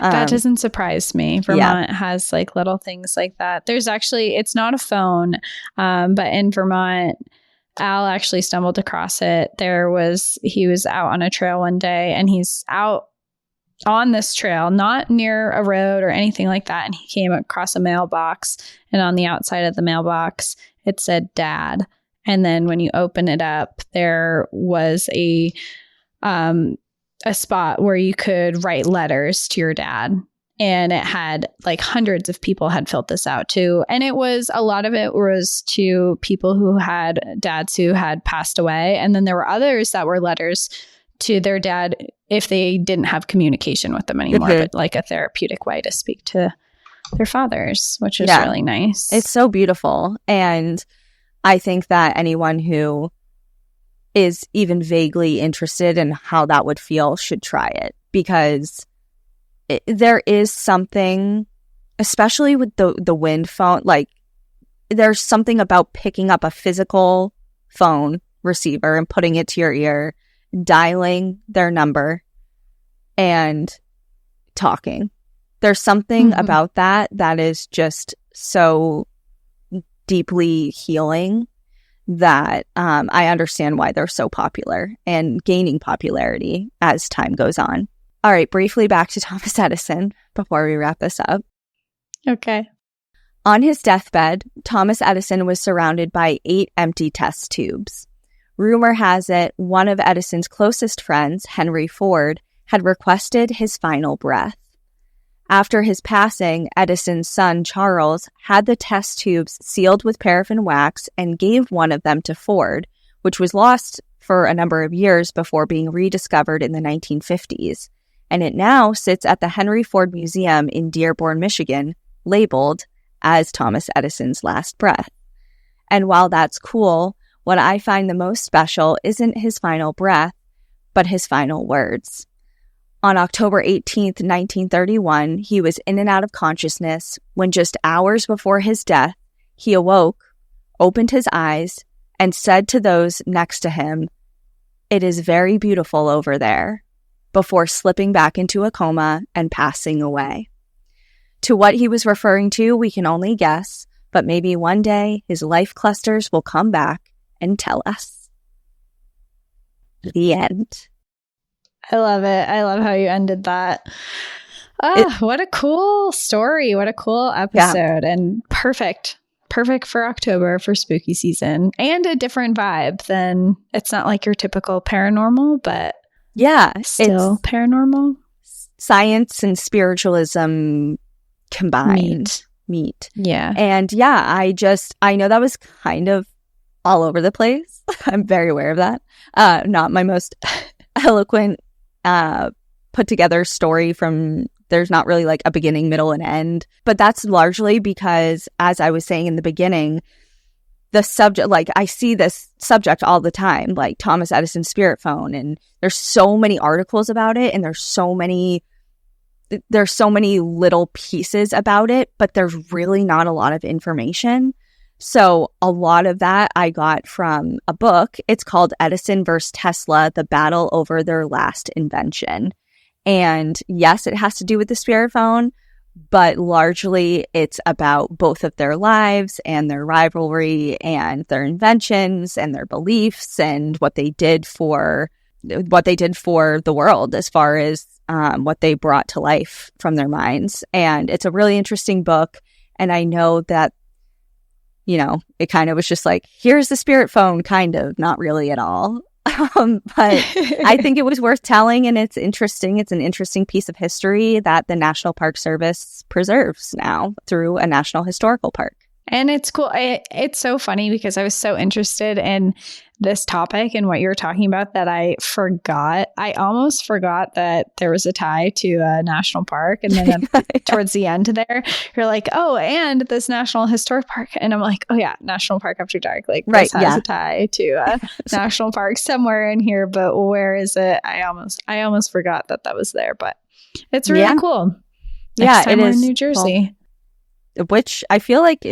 That doesn't surprise me. Vermont has little things like that. There's actually, it's not a phone, but in Vermont, Al actually stumbled across it. He was out on a trail one day, and he's out on this trail, not near a road or anything like that. And he came across a mailbox, and on the outside of the mailbox, it said Dad. And then when you open it up, there was a spot where you could write letters to your dad. And it had hundreds of people had filled this out too. And a lot of it was to people who had dads who had passed away. And then there were others that were letters to their dad if they didn't have communication with them anymore, but a therapeutic way to speak to their fathers, which is really nice. It's so beautiful. And I think that anyone who is even vaguely interested in how that would feel should try it, because there is something, especially with the Wind Phone, there's something about picking up a physical phone receiver and putting it to your ear, dialing their number, and talking. There's something about that is just so deeply healing that I understand why they're so popular and gaining popularity as time goes on. All right, briefly back to Thomas Edison before we wrap this up. Okay. On his deathbed, Thomas Edison was surrounded by 8 empty test tubes. Rumor has it one of Edison's closest friends, Henry Ford, had requested his final breath. After his passing, Edison's son, Charles, had the test tubes sealed with paraffin wax and gave one of them to Ford, which was lost for a number of years before being rediscovered in the 1950s. And it now sits at the Henry Ford Museum in Dearborn, Michigan, labeled as Thomas Edison's last breath. And while that's cool, what I find the most special isn't his final breath, but his final words. On October 18th, 1931, he was in and out of consciousness when just hours before his death, he awoke, opened his eyes, and said to those next to him, "It is very beautiful over there," before slipping back into a coma and passing away. To what he was referring to, we can only guess, but maybe one day his life clusters will come back and tell us. The end. I love it. I love how you ended that. What a cool story. What a cool episode. Yeah. And perfect for October, for spooky season, and a different vibe than, it's not like your typical paranormal, but yeah, still paranormal. Science and spiritualism combined. Meet. Yeah. And yeah, I know that was kind of all over the place. I'm very aware of that. Not my most eloquent put together story there's not really like a beginning, middle, and end. But that's largely because, as I was saying in the beginning, the subject, like I see this subject all the time, like Thomas Edison's spirit phone, and there's so many articles about it, and there's so many little pieces about it, but there's really not a lot of information. So a lot of that I got from a book. It's called Edison versus Tesla, The Battle Over Their Last Invention. And yes, it has to do with the spirit phone, but largely it's about both of their lives and their rivalry and their inventions and their beliefs and what they did for the world as far as what they brought to life from their minds. And it's a really interesting book. And I know that, it kind of was just like, here's the spirit phone, kind of, not really at all. But I think it was worth telling, and it's interesting. It's an interesting piece of history that the National Park Service preserves now through a National Historical Park. And it's cool. It's so funny because I was so interested in this topic and what you were talking about that I almost forgot that there was a tie to a national park. And then towards the end there, you're like, oh, and this National Historic Park. And I'm like, oh yeah, National Park After Dark. Like this has a tie to a national park somewhere in here, but where is it? I almost forgot that was there, but it's really cool. Next time we're in New Jersey. Which I feel like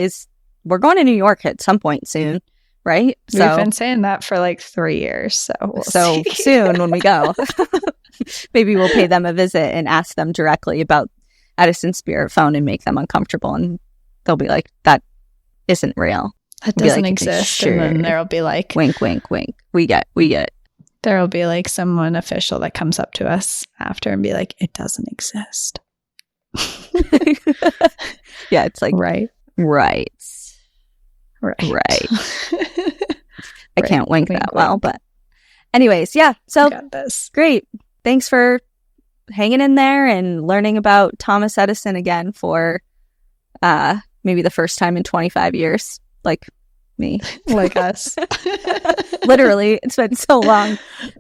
we're going to New York at some point soon, right? So, we've been saying that for like 3 years. So we'll soon when we go, maybe we'll pay them a visit and ask them directly about Edison's spirit phone and make them uncomfortable. And they'll be like, that isn't real. That doesn't exist. Sure. And then there'll be like, wink, wink, wink. We get it. There'll be like someone official that comes up to us after and be like, it doesn't exist. Yeah, it's like right. I can't wink that well, but anyways, yeah. So great. Thanks for hanging in there and learning about Thomas Edison again for maybe the first time in 25 years, like me, like us. Literally, it's been so long.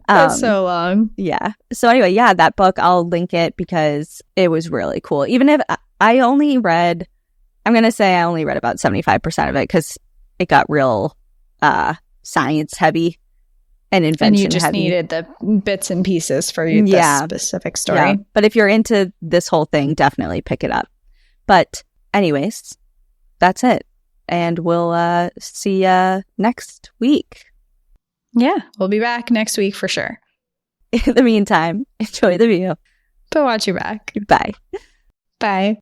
It's so long. Yeah. So anyway, yeah, that book, I'll link it because it was really cool. Even if I only read about 75% of it because it got real science heavy and invention heavy. And you just heavy. needed the bits and pieces for this specific story. Yeah. But if you're into this whole thing, definitely pick it up. But anyways, that's it. And we'll see you next week. Yeah, we'll be back next week for sure. In the meantime, enjoy the view. But watch your back. Bye. Bye.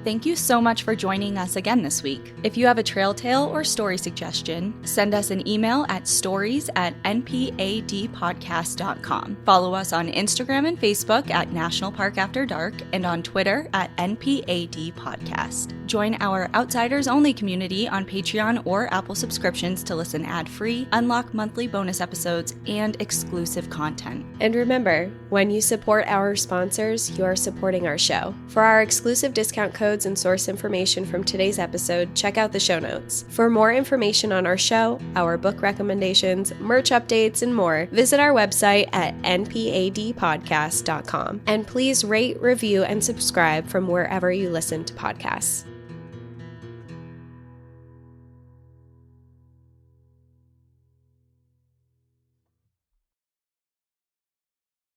Thank you so much for joining us again this week. If you have a trail tale or story suggestion, send us an email at stories@npadpodcast.com. Follow us on Instagram and Facebook at National Park After Dark and on Twitter at NPAD Podcast. Join our Outsiders Only community on Patreon or Apple subscriptions to listen ad-free, unlock monthly bonus episodes, and exclusive content. And remember, when you support our sponsors, you are supporting our show. For our exclusive discount codes and source information from today's episode, check out the show notes. For more information on our show, our book recommendations, merch updates, and more, visit our website at npadpodcast.com. And please rate, review, and subscribe from wherever you listen to podcasts.